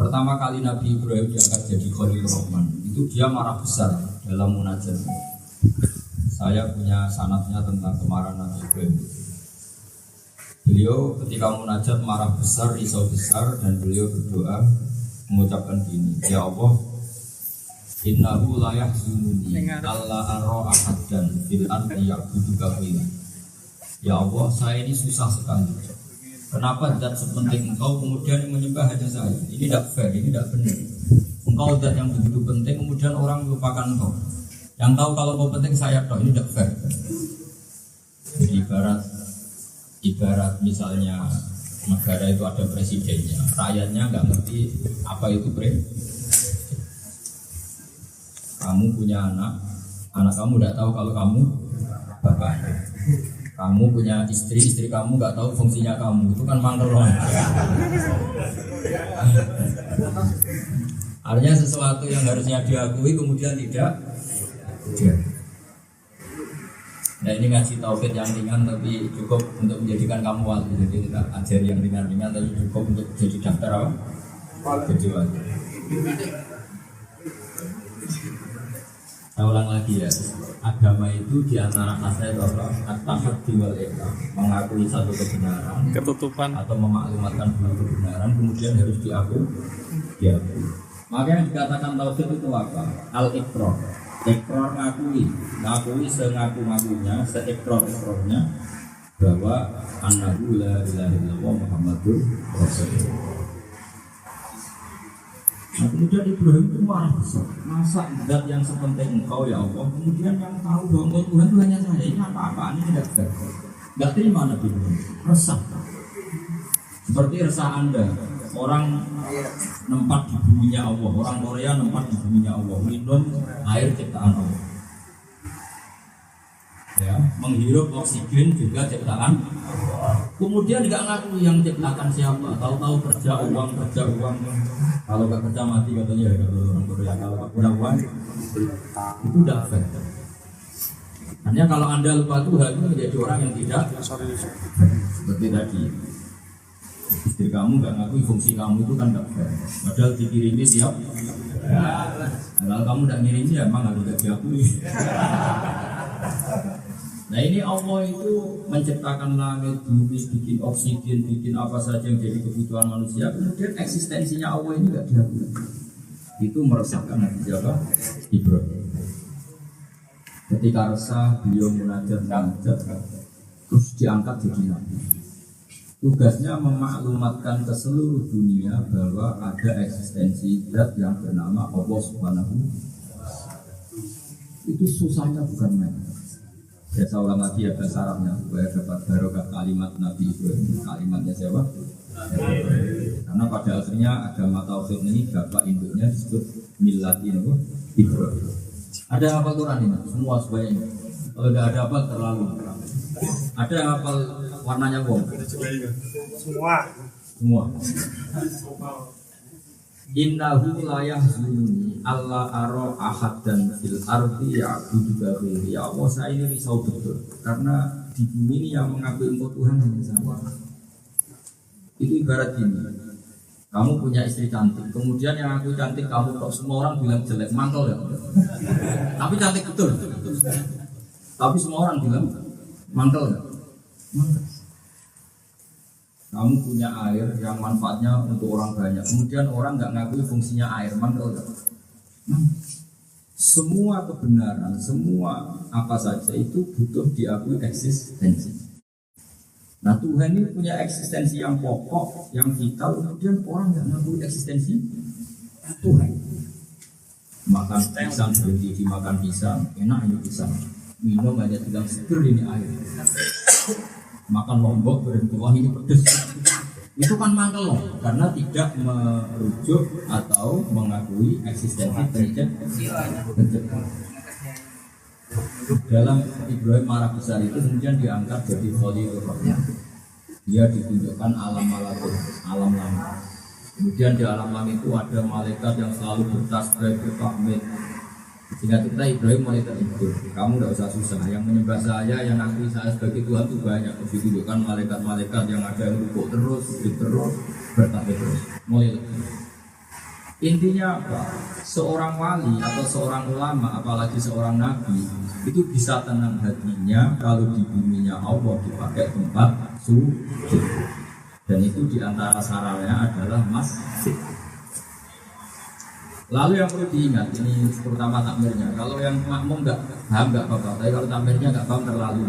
Pertama kali Nabi Ibrahim diangkat jadi Khalilur Rahman, itu dia marah besar dalam munajat. Saya punya sanadnya tentang kemarahan Nabi Ibrahim. Beliau ketika munajat marah besar, risau besar, dan beliau berdoa mengucapkan gini, ya Allah, innahu la yahzununi alla ara ahadan fil ardi ya'buduka ghairak. Ya Allah, saya ini susah sekali. Kenapa zat sepenting engkau kemudian menyembah hanya saya? Ini tidak fair, ini tidak benar. Engkau zat yang begitu penting, kemudian orang melupakan engkau. Yang tahu kalau kau penting saya tahu, ini tidak fair. Jadi ibarat misalnya negara itu ada presidennya, rakyatnya nggak ngerti apa itu presiden. Kamu punya anak kamu tidak tahu kalau kamu bapaknya. Kamu punya istri kamu nggak tahu fungsinya kamu, itu kan mangkelon. Artinya sesuatu yang harusnya diakui kemudian tidak. Nah ini ngaji tauhid yang ringan tapi cukup untuk menjadikan kamu wali. Jadi kita ajari yang ringan-ringan tapi cukup untuk jadi daftar apa? Jadi wali. Saya ulang lagi ya. Agama itu diantara asal itu apa? At-tahaddi wal iqrar, mengakui satu kebenaran, ketutupan atau memaklumatkan dua kebenaran kemudian harus diakui. Maka yang dikatakan tauhid itu apa? Al-iqrar. Iqrar ngakui sengaku-ngakunya, se-iqrar-iqrarnya bahwa annahu la ilaha illallah Muhammadur Rasulullah. Nah, kemudian Ibrahim itu marah besar. Masa zat yang sepenting engkau ya Allah, kemudian yang tahu bahwa Tuhan itu hanya saya, ini apa-apaan, ini tidak fair. Tidak terima Nabi Ibrahim, resah. Seperti resah Anda, orang nempat di buminya Allah, orang Korea nempat di buminya Allah, minum air ciptaan Allah. Ya, menghirup oksigen juga ciptaan. Kemudian nggak ngaku yang ciptakan siapa, tahu-tahu kerja uang. Kalau nggak kerja mati katanya ya kalau orang Korea, kalau nggak punya uang itu udah fair. Hanya kalau Anda lupa Tuhan itu menjadi orang yang tidak seperti tadi. Istri kamu nggak ngakui fungsi kamu itu kan nggak fair. Padahal dikirimi siap. Kalau kamu nggak ngirimi ya emang harus diakui. Nah ini Allah itu menciptakan langit, bumi, bikin oksigen, bikin apa saja yang jadi kebutuhan manusia. Kemudian eksistensinya Allah ini tidak diakui. Itu meresahkan hati siapa? Ibrahim. Ketika resah, beliau munajat, terus diangkat jadi nabi. Tugasnya memaklumatkan ke seluruh dunia bahwa ada eksistensi zat yang bernama Allah Subhanahu. Itu susahnya bukan main. Saya ulang lagi ya bahasa Arabnya supaya dapat barokah kalimat Nabi Ibrahim. Kalimatnya siapa? Karena pada akhirnya agama tauhid ini bapak induknya disebut millat Ibrahim. Ada hafal Quran ini? Semua semuanya. Kalau tidak ada hafal terlalu. Ada hafal warnanya bom? Semua. Innahu la yahzununi alla ara ahadan fil ardi ya'buduka ghairi. Ya Allah, saya ini risau betul karena di bumi ini yang mengakui engkau Tuhan hanya saya. Itu ibarat gini. Kamu punya istri cantik, kemudian yang aku cantik kamu kok semua orang bilang jelek, mantel ya. Tapi cantik betul. Tapi semua orang bilang mantel ya. Mantel. Kamu punya air yang manfaatnya untuk orang banyak, kemudian orang nggak ngakui fungsinya air, mantel ya. Semua kebenaran, semua apa saja itu butuh diakui eksistensi. Nah Tuhan ini punya eksistensi yang pokok, yang vital, kemudian orang nggak ngakui eksistensi Tuhan. Makan pisang berhenti dimakan pisang, enak ini pisang. Minum aja bilang seger ini air. Makan lombok berhenti, wah ini pedes. Itu kan mangkel loh, karena tidak merujuk atau mengakui eksistensi pencipta. Dalam Ibrahim marah besar itu kemudian diangkat jadi Khalilur Rahman. Dia ditunjukkan alam malakut, alam langit. Kemudian di alam langit itu ada malaikat yang selalu bertasbih, bertahmid. Sehingga kita Ibrahim mulai terhibur. Kamu tidak usah susah. Yang menyembah saya, yang akui saya sebagai Tuhan itu banyak. Ditunjukkan malaikat-malaikat yang ada yang rukuk terus, sujud terus, bertasbih terus. Mulai lebih. Intinya apa? Seorang wali atau seorang ulama, apalagi seorang nabi, itu bisa tenang hatinya kalau di buminya Allah dipakai tempat sujud. Dan itu diantara sarannya adalah masjid. Lalu yang perlu diingat, ini terutama takmirnya. Kalau yang makmum nggak paham nggak apa-apa, tapi kalau takmirnya nggak paham terlalu.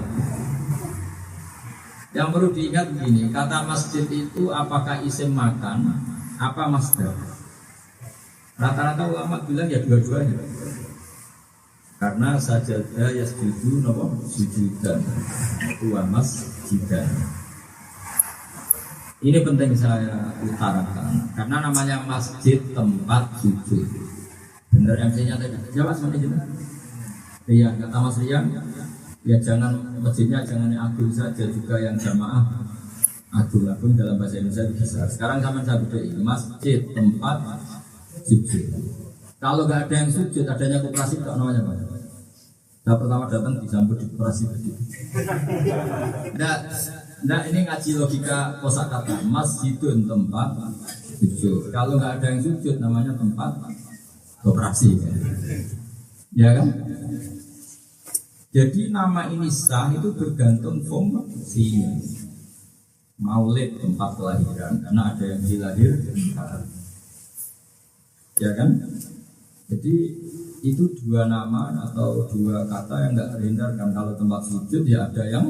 Yang perlu diingat begini, kata masjid itu apakah isim makan, apa masdar? Rata-rata ulama bilang ya dua-duanya. Karena sajadah yasjudu napa sujudan wa masjidan. Ini penting saya utarakan karena namanya masjid tempat sujud. Benar MC-nya tadi. Jawab semuanya. Iya, kata Mas Rian, ya jangan masjidnya jangan yang adul saja, juga yang jamaah adul pun dalam bahasa Indonesia bisa. Sekarang sama saya bedai, masjid tempat sujud. Kalau nggak ada yang sujud, adanya koperasi tak namanya apa? Saya pertama datang disambut di koperasi begitu. Nah ini ngaji logika kosakata. Masjidun tempat sujud. Kalau nggak ada yang sujud, namanya tempat koperasi. Ya kan? Jadi nama ini sah itu bergantung fungsinya. Maulid tempat kelahiran, karena ada yang dilahirkan. Ya kan? Jadi itu dua nama atau dua kata yang nggak terhindarkan. Kalau tempat sujud ya ada yang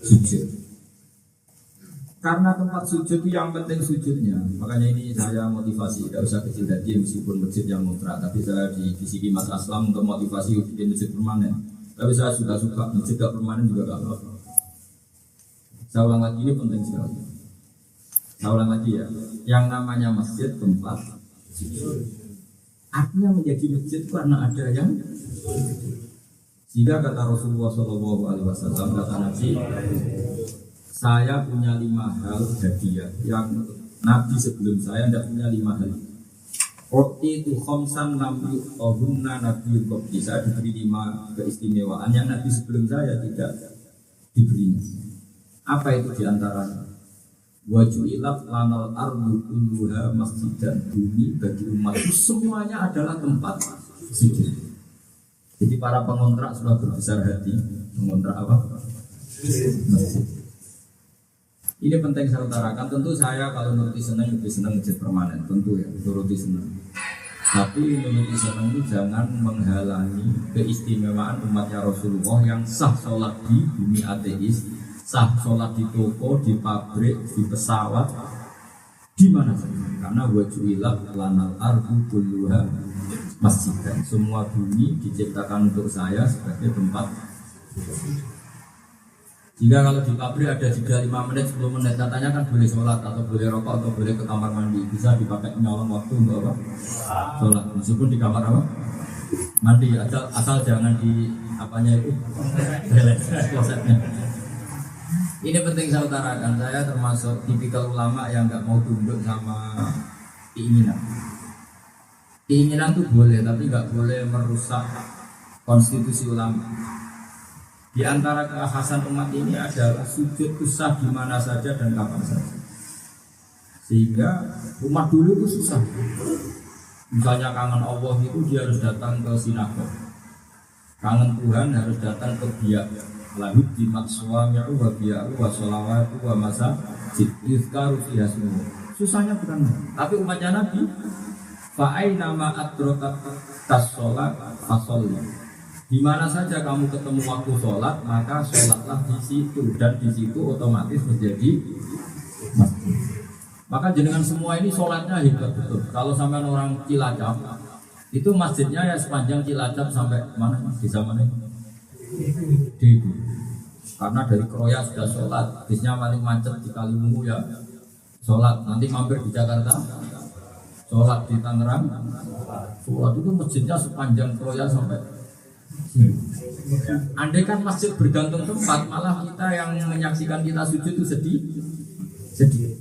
sujud. Karena tempat sujud itu yang penting sujudnya. Makanya ini saya motivasi, tidak usah kecil hati meskipun masjid yang mutlak. Tapi saya di Siki Mas Aslam untuk motivasi bikin masjid permanen. Tapi saya sudah suka masjid gak permanen juga gak apa-apa. Saya ulang lagi, ini penting sekali. Saya ulang lagi ya. Yang namanya masjid tempat artinya menjadi masjid karena ada yang. Jika kata Rasulullah SAW, kata Nabi, saya punya 5 hal hadiah yang Nabi sebelum saya tidak punya 5 hal. Roti itu khomsan nabi ohunna nabi qabli. Saya diberi 5 keistimewaan yang Nabi sebelum saya tidak diberinya. Apa itu diantaranya? Wajuilat lanal ardu kulluha masjidan. Bumi bagi umat itu semuanya adalah tempat sujud. Jadi para pengontrak sudah berbesar hati. Mengontrak apa? Masjid. Ini penting saya utarakan. Tentu saya kalau nuruti senang lebih senang masjid permanen. Tentu ya, nuruti senang. Tapi nuruti senang itu jangan menghalangi keistimewaan umatnya Rasulullah yang sah sholat di bumi ateis, sah sholat di toko, di pabrik, di pesawat, di mana saja. Karena wajuilat lanal ardu kulluha masjidan. Semua bumi diciptakan untuk saya sebagai tempat. Jika kalau di pabrik ada jeda 5 menit, 10 menit, katanya kan boleh sholat atau boleh rokok atau boleh ke kamar mandi. Bisa dipakai nyolong waktu untuk apa? Sholat. Meskipun di kamar apa? Mandi, asal jangan di apanya itu klosetnya. Ini penting saya utarakan. Saya termasuk tipikal ulama yang nggak mau tunduk sama keinginan. Keinginan itu boleh, tapi nggak boleh merusak konstitusi ulama. Di antara kekhasan umat ini adalah sujud sah di mana saja dan kapan saja. Sehingga umat dulu itu susah. Misalnya kangen Allah itu dia harus datang ke sinagog. Kangen Tuhan harus datang ke biak. Lalu di makswami'u wa bi'u wa sholawatu wa masajid yuzkaru fiha semua. Susahnya bukan. Tapi umatnya Nabi fa'aina ma'adrokat tas-sholat fasolli. Di mana saja kamu ketemu waktu sholat, maka sholatlah di situ, dan di situ otomatis menjadi masjid. Maka jenengan semua ini sholatnya hebat betul. Kalau sampai orang Cilacap, itu masjidnya ya sepanjang Cilacap sampai mana? Di mana ini? Di karena dari Kroya sudah sholat, bisnya paling macet di Kaliwungu ya sholat. Nanti mampir di Jakarta, sholat di Tangerang, sholat itu masjidnya sepanjang Kroya sampai. Andai kan masjid bergantung tempat, malah kita yang menyaksikan kita sujud itu sedih.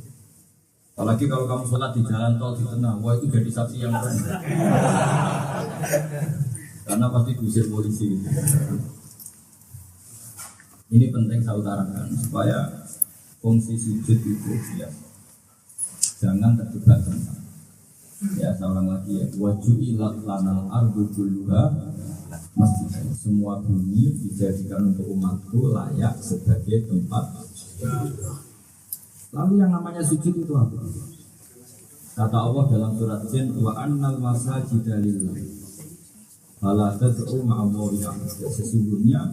Apalagi kalau kamu sholat di jalan tol di tengah, wah itu jadi saksi yang keren. Karena pasti diusir polisi. Ini penting saya utarakan supaya fungsi sujud itu ya jangan terjebak tempat. Ya saya ulang lagi ya, waju'ilat lanal ardu kulluha masjid. Semua bumi dijadikan untuk umatku layak sebagai tempat. Lalu yang namanya sujud itu apa? Kata Allah dalam surat Jin, wa annal masajida lillah fala tad'u ma'allahi ahada. Sesungguhnya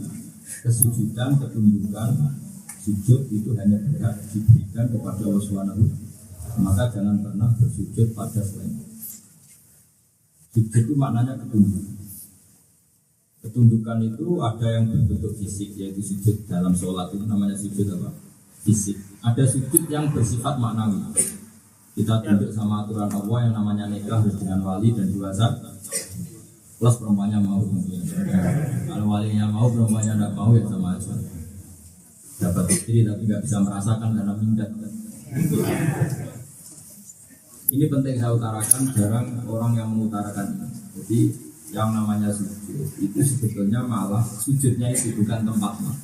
kesujudan, ketundukan, sujud itu hanya berhak diberikan kepada Allah Subhanahu. Maka jangan pernah bersujud pada selain. Sujud itu maknanya ketundukan. Ketundukan itu ada yang berbentuk fisik, yaitu sujud dalam sholat itu namanya sujud apa? Fisik. Ada sujud yang bersifat maknawi. Kita tunduk sama aturan Allah yang namanya nikah harus dengan wali dan dua zat. Plus perempuannya mau tentunya. Kalau walinya mau, perempuannya tidak mau ya sama aja. Dapat istri tapi nggak bisa merasakan karena minggat. Ini penting saya utarakan, jarang orang yang mengutarakan ini. Jadi yang namanya sujud itu sebetulnya malah sujudnya itu bukan tempatnya.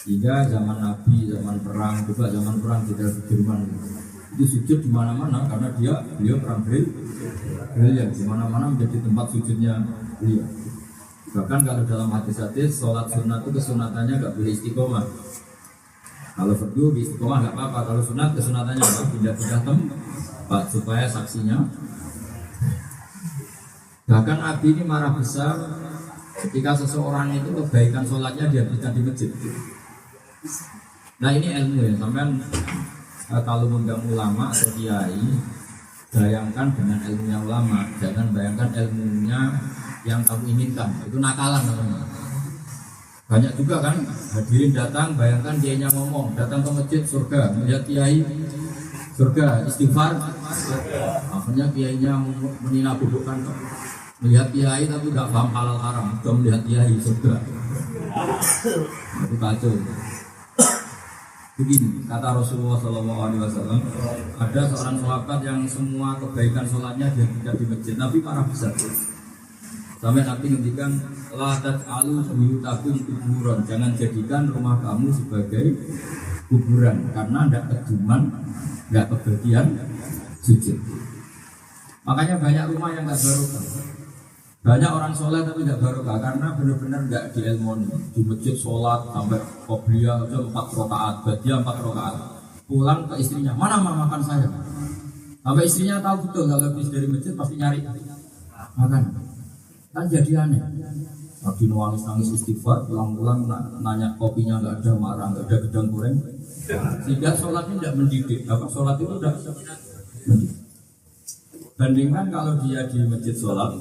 Sehingga zaman Nabi, zaman perang, juga zaman perang di Jerman itu sujud di mana-mana karena beliau perang brilliant, di mana-mana menjadi tempat sujudnya beliau. Bahkan kalau dalam hadis-hadis sholat sunat itu kesunatannya nggak boleh istiqomah. Kalau fardu istiqomah nggak apa-apa. Kalau sunat kesunatannya apa? Pindah-pindah tempat supaya saksinya. Bahkan Abi ini marah besar ketika seseorang itu kebaikan sholatnya dihabiskan di masjid. Nah ini ilmu ya, sampean kalau mengundang ulama atau kiai, bayangkan dengan ilmunya ulama, jangan bayangkan ilmunya yang kamu inginkan. Itu nakalan namanya. Banyak juga kan hadirin datang, bayangkan kiainya ngomong, datang ke masjid surga, melihat kiai surga, istighfar, akhirnya kiainya meninabuhkan, melihat kiai tapi tidak paham halal haram, sudah melihat kiai surga. Itu kacau. Begini kata Rasulullah SAW, ada seorang sahabat yang semua kebaikan sholatnya dia di masjid. Nabi marah besar. Sampai Nabi ngendikan, la taj'alu buyutakum kuburan, jangan jadikan rumah kamu sebagai kuburan karena tidak keduman, tidak kebagian sujud. Makanya banyak rumah yang tidak barokah. Banyak orang sholat tapi tidak barokah karena benar-benar tidak diilmoni. Di masjid sholat sampai qobliyah aja 4 rakaat, badiah 4 rakaat. Pulang ke istrinya, mana makan saya? Sampai istrinya tahu betul kalau habis dari masjid pasti nyari makan. Kan jadi aneh. Lagi nangis istighfar, pulang-pulang nanya kopinya nggak ada, marah nggak ada, gedang goreng. Sehingga sholatnya tidak mendidik. Apa sholat itu tidak mendidik. Bandingkan kalau dia di masjid sholat,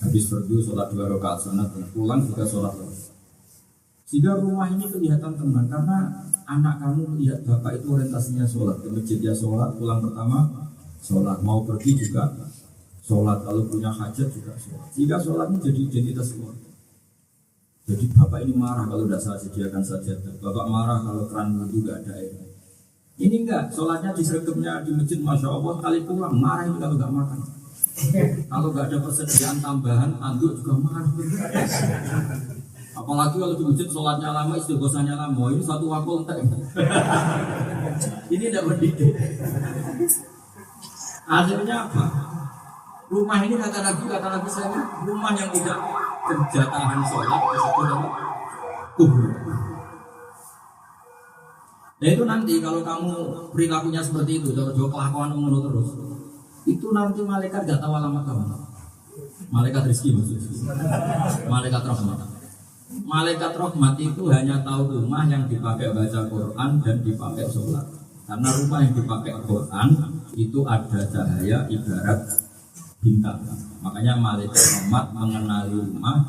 habis fardu sholat 2 rakaat sunat, pulang juga sholat. Sehingga rumah ini kelihatan tenang karena anak kamu melihat bapak itu orientasinya sholat, ke masjid dia sholat, pulang pertama sholat, mau pergi juga sholat, kalau punya hajat juga sholat. Sehingga sholatnya jadi identitas keluarga. Jadi bapak ini marah kalau tidak saya sediakan sajadah, bapak marah kalau keran wudhu tidak ada air. Ini enggak, sholatnya disergemnya di masjid, masya Allah, kali pulang marah ini kalau nggak makan. Kalau nggak ada persediaan tambahan, anduk juga marah. Apalagi kalau di masjid sholatnya lama, istighosahnya lama, ini satu waktu entek. Ini tidak mendidik. Akhirnya apa? Rumah ini kata Nabi saya, rumah yang tidak kejatahan sholat disebut apa? Kubur. Nah itu nanti kalau kamu perilakunya seperti itu, jauh-jauh kelakuan menurut terus, itu nanti malaikat gak tahu alamat kamu. Malaikat rezeki maksudnya. Malaikat rahmat. Malaikat rahmat itu hanya tahu rumah yang dipakai baca Quran dan dipakai sholat. Karena rumah yang dipakai Quran itu ada cahaya ibarat bintang. Makanya malaikat rahmat mengenali rumah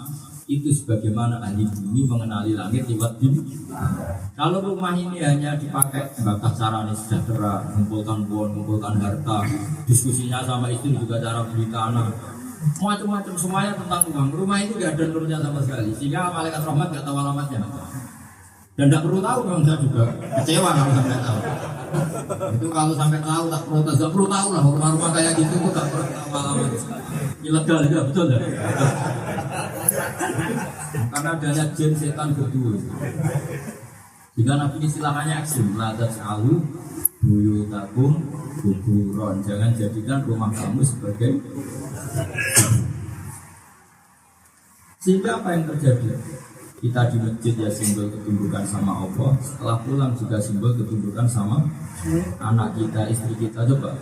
itu sebagaimana ahli bumi mengenali langit lewat bintang. Kalau rumah ini hanya dipakai bakat cara sejahtera, mengumpulkan uang, mengumpulkan harta, diskusinya sama istri juga cara beli tanah, macam-macam semuanya tentang uang. Rumah itu tidak ada nurnya sama sekali, sehingga malaikat rahmat tidak tahu alamatnya. Dan tidak perlu tahu, memang saya juga kecewa kalau sampai tahu. Itu kalau sampai tahu tak protes, tidak perlu tahu lah rumah-rumah kayak gitu itu tidak perlu tahu alamatnya. Ilegal juga betul ya. Karena adanya jin setan berdua. Jika Nabi istilahnya ekstrim, la taj'alu buyutakum kuburon. Jangan jadikan rumah kamu sebagai. Sehingga apa yang terjadi? Kita di masjid ya simbol ketundukan sama Allah. Setelah pulang juga simbol ketundukan sama anak kita, istri kita. Coba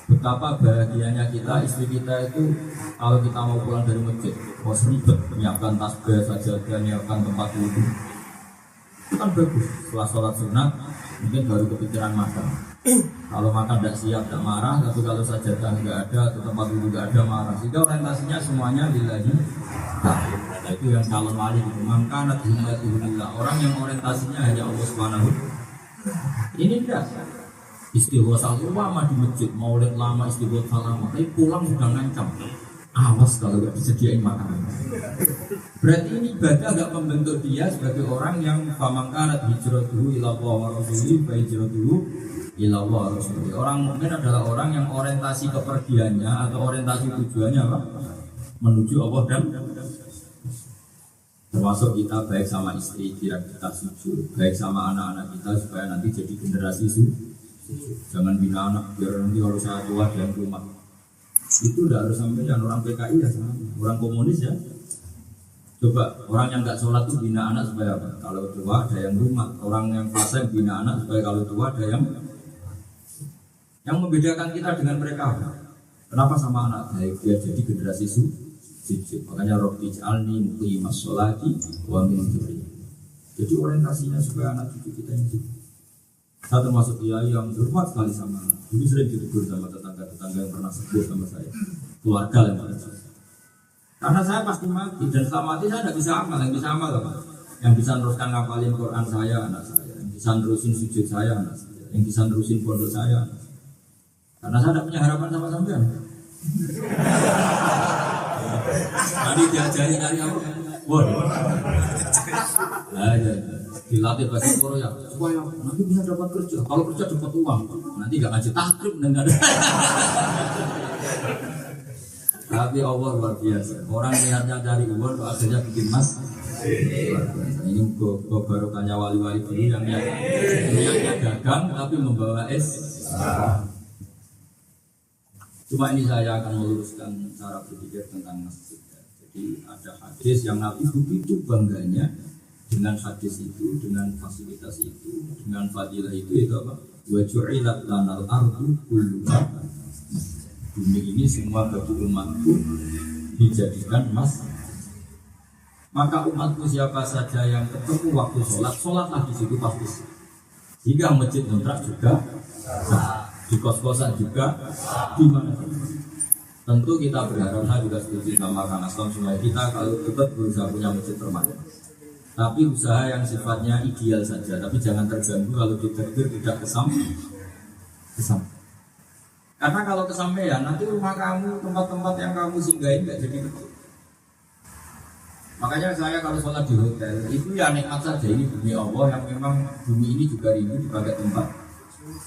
betapa bahagianya kita, istri kita itu kalau kita mau pulang dari masjid, ribet menyiapkan tasbih saja, menyiapkan tempat wudhu. Itu kan bagus. Setelah sholat sunat mungkin baru kepikiran makan. Kalau makan tidak siap, tidak marah. Tapi kalau sajadah tidak ada atau tempat wudhu tidak ada, marah. Sehingga orientasinya semuanya lillahi. Nah, itu yang calon wali itu. Mangkanat himmatuhulillah. Orang yang orientasinya hanya Allah Subhanahu. Ini tidak istighosah lama di masjid, maulid lama, istighosah lama. Tapi pulang sudah ngancam. Awas kalau tidak disediain makanan. Berarti ini ibadah agak membentuk dia sebagai orang yang famangkanat hijratuhu ila Allah wa rasulihi fa hijratuhu ila Allah wa rasulihi. Orang mukmin adalah orang yang orientasi kepergiannya atau orientasi tujuannya apa? Menuju Allah dan termasuk kita baik sama istri biar kita sujud, baik sama anak-anak kita supaya nanti jadi generasi sujud. Jangan bina anak biar nanti kalau saya tua dan rumah. Itu udah harus sampai yang orang PKI ya sama orang komunis ya. Coba orang yang nggak sholat itu bina anak supaya apa? Kalau tua ada yang rumah. Orang yang fasik bina anak supaya kalau tua ada yang membedakan kita dengan mereka. Kenapa sama anak baik biar jadi generasi sujud. Makanya Rabbi ij'alni muqimas sholati wa min dzurriyyati. Jadi orientasinya supaya anak cucu kita ini. Saya termasuk kiai yang hormat sekali sama anak. Dulu sering ditegur sama tetangga-tetangga yang pernah sebut sama saya. Keluarga yang pada saya. Karena saya pasti mati dan setelah mati saya tidak bisa amal. Yang bisa amal apa? Yang bisa meneruskan ngapalin Quran saya anak saya. Yang bisa nerusin sujud saya anak saya. Yang bisa nerusin pondok saya anak saya. Karena saya tidak punya harapan sama sampean. Tadi diajari dari apa? Waduh. Nah, ya. Dilatih bahasa Korea supaya nanti bisa dapat kerja. Kalau kerja dapat uang, nanti nggak ngaji takrib dan nggak ada. Tapi Allah luar biasa. Orang niatnya cari uang, akhirnya bikin mas. Ini barokahnya wali-wali dulu yang niatnya dagang tapi membawa es. Cuma ini saya akan meluruskan cara berpikir tentang masjid. Jadi ada hadis yang Nabi begitu bangganya dengan hadis itu, dengan fasilitas itu, dengan fadilah itu apa? Wa ju'ilat lanal ardu kulluha. Bumi ini semua bagi umatku dijadikan mas. Maka umatku siapa saja yang ketemu waktu sholatlah di situ pasti. Jika masjid kontrak juga, di kos-kosan juga, di mana? Tentu kita berharap, saya juga setuju sama Kang Aslam supaya kita kalau tetap berusaha punya masjid permanen. Tapi usaha yang sifatnya ideal saja, tapi jangan terganggu kalau ditakdir tidak kesam. Karena kalau kesampaian nanti rumah kamu, tempat-tempat yang kamu singgahin nggak jadi betul. Makanya saya kalau sholat di hotel itu ya nikmat saja, ini bumi Allah yang memang bumi ini juga rindu dipakai tempat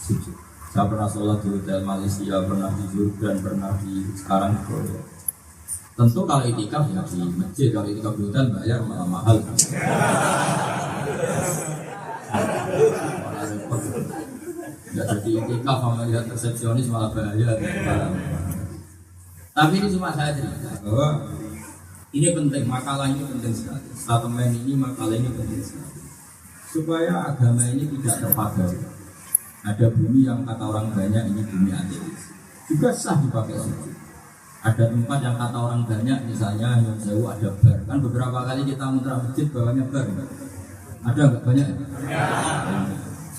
sujud. Saya pernah sholat di hotel Malaysia, pernah di Jordan, pernah di sekarang di Korea. Tentu kalau itikaf ya di masjid, kalau itikaf di hotel bayar malah mahal. Nggak jadi itikaf sama lihat resepsionis malah bahaya. Tapi ini cuma saya cerita bahwa ini penting, makalah ini penting sekali. Statement ini, makalah ini penting sekali. Supaya agama ini tidak terpakai. Ada bumi yang kata orang banyak ini bumi ateis. Juga sah dipakai sujud. Ada tempat yang kata orang banyak, misalnya yang jauh ada bar. Kan beberapa kali kita muter masjid bawahnya bar. Ada nggak banyak?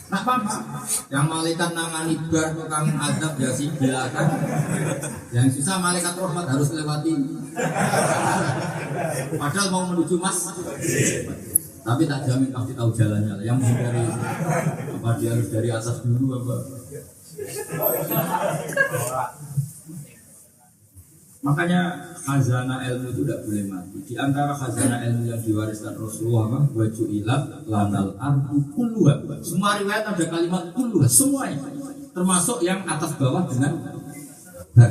Nah apa? Yang malaikat nangani bar tukang adab ya sih bilakan. Yang susah malaikat rahmat harus lewati. Padahal mau menuju mas. Tapi tak jamin pasti tahu jalannya. Yang mungkin dari apa dia harus dari atas dulu apa? Makanya khazanah ilmu itu tidak boleh mati. Di antara khazanah ilmu yang diwariskan Rasulullah waju'ilat lanal ardu kulluha. Semua riwayat ada kalimat kulluha, semuanya. Termasuk yang atas bawah dengan bar.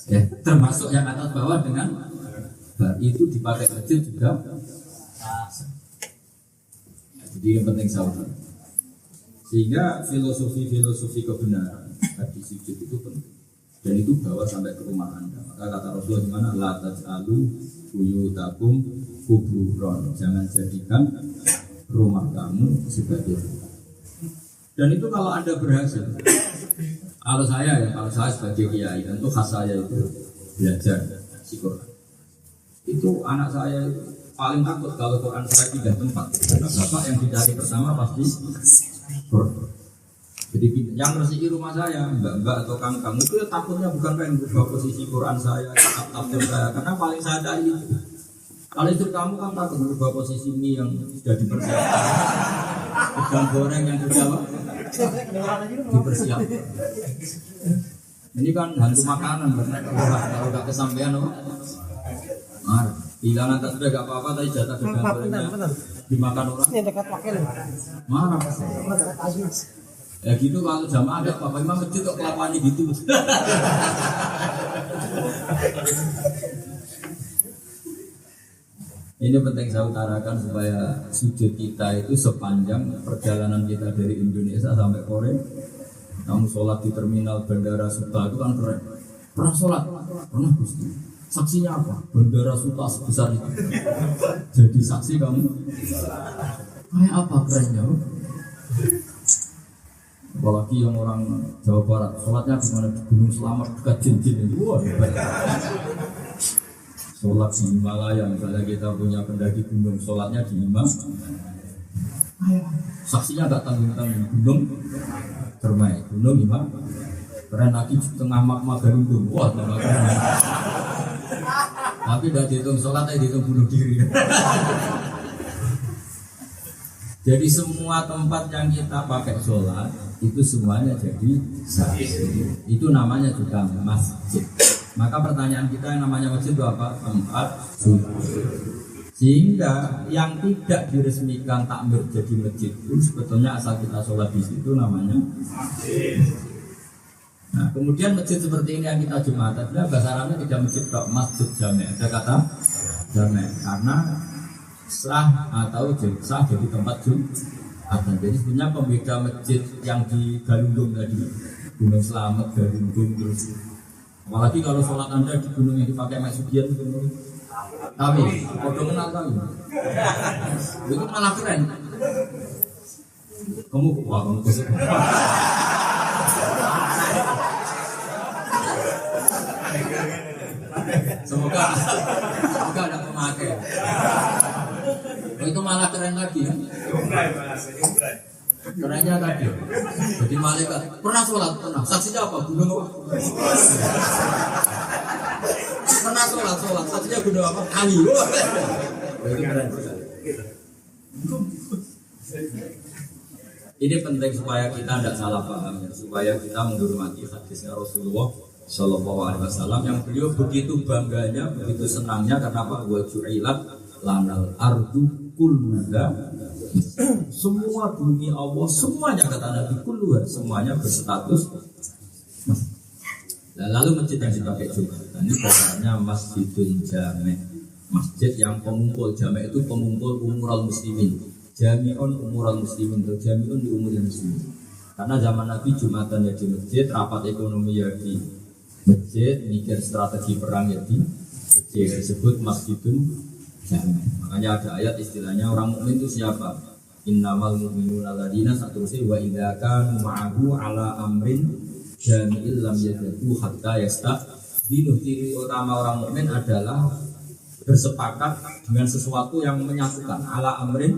Ya, termasuk yang atas bawah dengan bar. Itu dipakai kecil juga. Jadi yang penting saudara. Sehingga filosofi kebenaran tadi sujud itu penting. Dan itu bawa sampai ke rumah Anda. Maka kata Rasulullah gimana? La taj'alu buyutakum kuburon. Jangan jadikan rumah kamu sebagai rumah. Dan itu kalau Anda berhasil. Kalau saya sebagai kiai, tentu khas saya itu belajar si Quran. Itu anak saya paling takut kalau Quran saya pindah tempat. Karena bapak yang dicari pertama pasti Quran. Jadi yang resiki rumah saya, mbak-mbak atau kang-kang itu ya takutnya bukan pengen berubah posisi Quran saya, kitab-kitab saya, karena paling sadar itu. Kalau istri kamu kan takut berubah posisi mie yang sudah dipersiapkan, udang goreng yang sudah dipersiapkan. Ini kan hantu makanan, kalau nggak kesampaian apa? Marah. Bilang atas sudah gak apa-apa, tapi jatah udang gorengnya dimakan orang. Marah. Ya gitu kalau jamaah ada Bapak Imam masjid kok kelakuannya gitu. Ini penting saya utarakan supaya sujud kita itu sepanjang perjalanan kita dari Indonesia sampai Korea. Kamu sholat di terminal Bandara Suta itu kan keren. Pernah sholat? Pernah Gusti. Saksinya apa? Bandara Suta sebesar itu. Jadi saksi kamu. Kayak apa kerennya? Apalagi yang orang Jawa Barat, sholatnya di mana? Di Gunung Selamat dekat Jinjin itu. Wah, sholat di Himalaya, misalnya kita punya pendaki gunung, sholatnya di Himalaya. Saksinya nggak tanggung-tanggung, gunung Termai, gunung Himalaya. Keren lagi di tengah magma Garundung. Wah, tambah keren. Tapi nggak dihitung sholatnya, dihitung bunuh diri. Jadi semua tempat yang kita pakai sholat itu semuanya jadi saksi. Itu namanya juga masjid. Maka pertanyaan kita yang namanya masjid itu apa? Tempat sujud. Sehingga yang tidak diresmikan takmir jadi masjid pun sebetulnya asal kita sholat di situ namanya masjid. Nah kemudian masjid seperti ini yang kita jumatan, bahasa Arabnya tidak masjid kok, masjid jami'. Ada kata jami' karena sah atau sah jadi tempat jumatan. Jadi sebenarnya pembeda masjid yang di Galunggung tadi, Gunung Slamet, Galunggung terus. Apalagi kalau sholat Anda di gunung yang dipakai Mak Sugian itu tapi, kodok kenal kami. Itu malah keren. Kamu kusuk. Semoga ada pemakai. Itu malah keren lagi ya. Kerennya tadi. Jadi malaikat pernah sholat, pernah. Saksinya apa? Gunung apa? Pernah sholat. Saksinya gunung apa? Ali. Itu keren. Ini penting supaya kita tidak salah paham, supaya kita menghormati hadisnya Rasulullah Shallallahu Alaihi Wasallam yang beliau begitu bangganya, begitu senangnya karena apa? Wa ju'ilat lanal ardu kulluha. Semua bumi Allah, semuanya kata Nabi kulluha, semuanya berstatus. Lalu masjid yang dipakai juga, ini bahasanya Masjidul Jami', masjid yang pengumpul. Jami' itu pengumpul umural muslimin. Jami'un umural muslimin atau jami'un di umuril muslimin. Karena zaman Nabi Jumatan ya di masjid, rapat ekonomi ya di masjid, mikir strategi perang ya di masjid, disebut Masjidul Jami'. Makanya ada ayat istilahnya orang mukmin itu siapa? Innamal mu'minuna alladzina satrusih wa idza kanu ma'ahu ala amrin jami'il lam yadhu hatta yasta'dinu. Ciri utama orang mukmin adalah bersepakat dengan sesuatu yang menyatukan ala amrin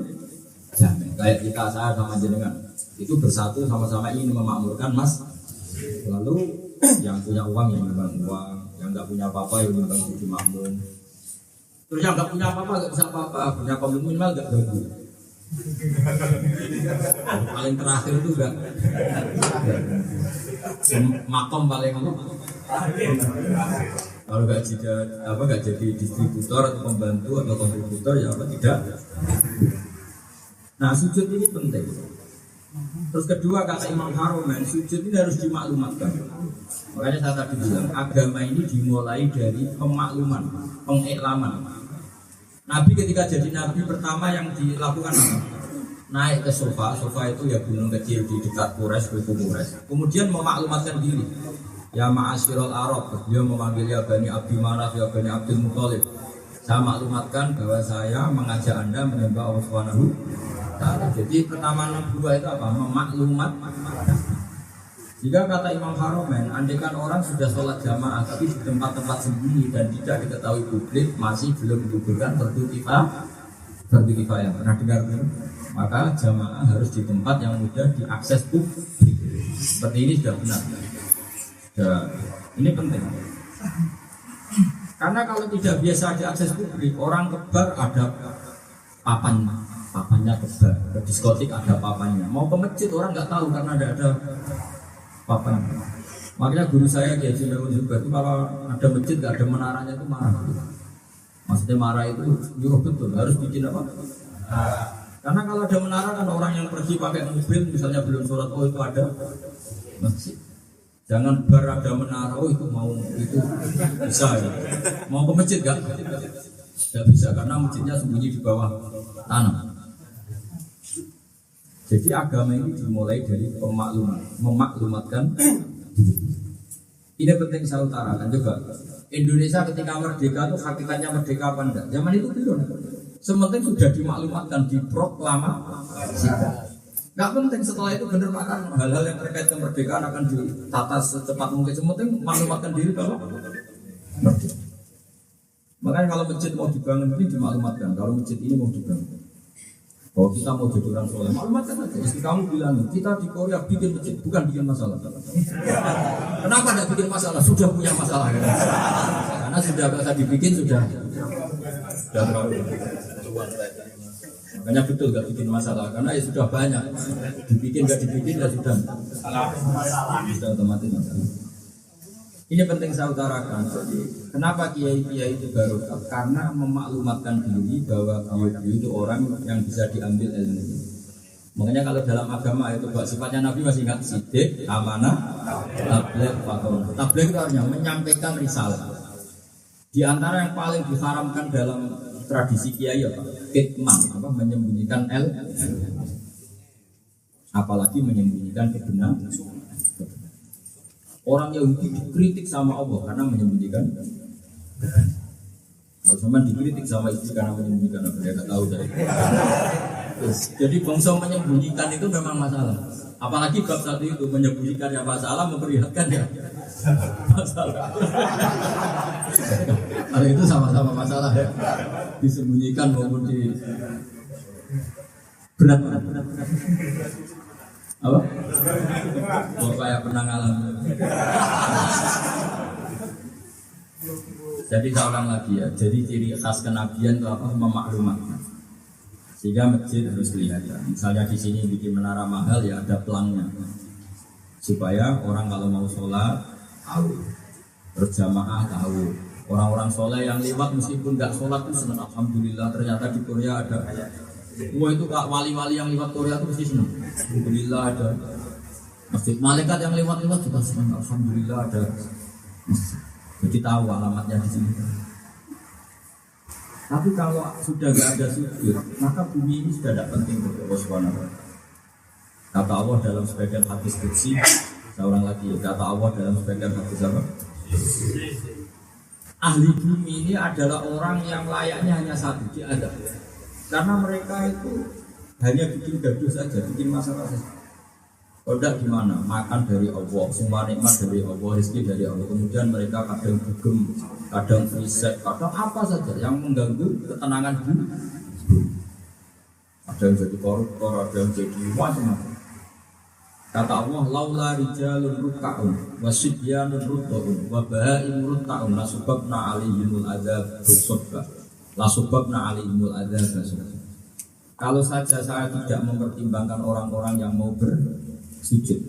jami'. Kayak kita, saya sama jenengan itu bersatu sama-sama ingin memakmurkan mas. Lalu yang punya uang yang nyumbang uang, yang nggak punya apa-apa yang nyumbang jadi makmum. Terus yang nggak punya apa-apa nggak bisa apa-apa, punya kaum minimal nggak ganggu. Paling terakhir itu enggak makom paling kalau nggak jadi distributor atau pembantu atau kontributor ya apa tidak. Nah sujud ini penting. Terus kedua kata Imam Haromen, sujud ini harus dimaklumatkan. Makanya saya tadi bilang agama ini dimulai dari pemakluman, pengiklaman. Nabi ketika jadi nabi pertama yang dilakukan apa? naik ke sofa itu ya gunung kecil di dekat Quraisy, suku Quraisy. Kemudian memaklumatkan diri. Ya ma'asyiral Arab, beliau memanggil ya Bani Abdi Manaf, ya Bani Abdul Muthalib. Saya maklumatkan bahwa saya mengajak Anda menyembah Allah Subhanahu wa Ta'ala. Jadi pertama nubuwah itu apa? Memaklumat. Jika kata Imam Haromen, andaikan orang sudah sholat jamaah tapi di tempat-tempat sembunyi dan tidak diketahui publik, masih belum digugurkan fardu kifayah. Pernah dengar belum? Maka jamaah harus di tempat yang mudah diakses publik. Seperti ini sudah benar. Ini penting. Karena kalau tidak biasa diakses publik, orang kebar ada papannya kebar. Ke diskotik ada papannya. Mau ke masjid orang nggak tahu karena tidak ada papan. Makanya guru saya Kiai Sulaiman Zubair itu kalau ada masjid nggak ada menaranya itu marah. Maksudnya marah itu nyuruh betul harus bikin apa? Karena kalau ada menara kan orang yang pergi pakai mobil misalnya belum sholat itu ada masjid. Jangan bar ada menara itu mau itu bisa ya. Mau ke masjid nggak bisa karena masjidnya sembunyi di bawah tanah. Jadi agama ini dimulai dari memaklumatkan diri. Ini penting saya utarakan juga. Indonesia ketika merdeka itu hakikatnya merdeka apa enggak? Zaman itu belum. Sementing sudah dimaklumatkan, diproklamasi. Enggak penting setelah itu benar makan hal-hal yang terkait kemerdekaan akan ditata secepat mungkin. Sementing maklumatkan diri kalau merdeka. Makanya kalau masjid mau dibangun ini dimaklumatkan. Kalau masjid ini mau dibangun. Kalau kita mau jadi orang soleh, maklumatkan aja. Istri kamu bilang, kita di Korea bikin masjid, bukan bikin masalah. Kenapa tidak bikin masalah? Sudah punya masalah. Karena sudah bisa dibikin, sudah terlalu. Makanya betul gak bikin masalah, karena ya sudah banyak. Dibikin gak dibikin ya sudah otomatis masalah. Ini penting saya utarakan. Jadi, kenapa kiai-kiai itu baru? Karena memaklumatkan diri bahwa kiai itu orang yang bisa diambil ilmu. Makanya kalau dalam agama itu sifatnya Nabi masih ingat sidik, amanah, tabligh, fatwa. Tabligh itu artinya menyampaikan risalah. Di antara yang paling diharamkan dalam tradisi kiai apa? Kitman, menyembunyikan apalagi menyembunyikan kebenaran. Orang Yahudi dikritik sama Allah karena menyembunyikan. Kalau sama dikritik sama istri karena menyembunyikan apa dia nggak tahu dari. Jadi bangsa menyembunyikan itu memang masalah. Apalagi bab satu itu menyembunyikan yang masalah, memperlihatkan ya masalah. Kalau itu sama-sama masalah ya. Disembunyikan maupun di berat. Apa? Oh, kayak pernah ngalamin. Jadi seorang lagi ya. Jadi ciri khas kenabian itu apa? Memaklumatkan. Sehingga masjid harus kelihatan. Misalnya di sini bikin menara mahal ya ada pelangnya. Supaya orang kalau mau sholat tahu, berjamaah tahu. Orang-orang soleh yang lewat meskipun nggak sholat itu senang. Alhamdulillah ternyata di Korea ada. Wah itu kak wali-wali yang lewat Korea itu mesti senang. Alhamdulillah ada masjid. Malaikat yang lewat-lewat juga senang. Alhamdulillah ada masjid. Jadi tahu alamatnya di sini. Tapi kalau sudah tidak ada sujud, maka bumi ini sudah tidak penting untuk Allah Subhanahu wa Ta'ala. Kata Allah dalam sebagian hadis qudsi, seorang lagi kata Allah dalam sebagian hadis apa? Ahli bumi ini adalah orang yang layaknya hanya satu, dia ada. Karena mereka itu hanya bikin gaduh saja, bikin masalah saja. Kalau tidak gimana? Makan dari Allah, semua nikmat dari Allah, rezeki dari Allah. Kemudian mereka kadang dugem, kadang riset, kadang apa saja yang mengganggu ketenangan bumi. Ada yang jadi koruptor, ada yang jadi macam-macam. Kata Allah, laula rijalun ruk'un wasibyanun rut'un wa baha'im rut'un la subabna 'alaihimul adzab bisabba. La subabna 'alaihimul adzab bisabba. Kalau saja saya tidak mempertimbangkan orang-orang yang mau bersujud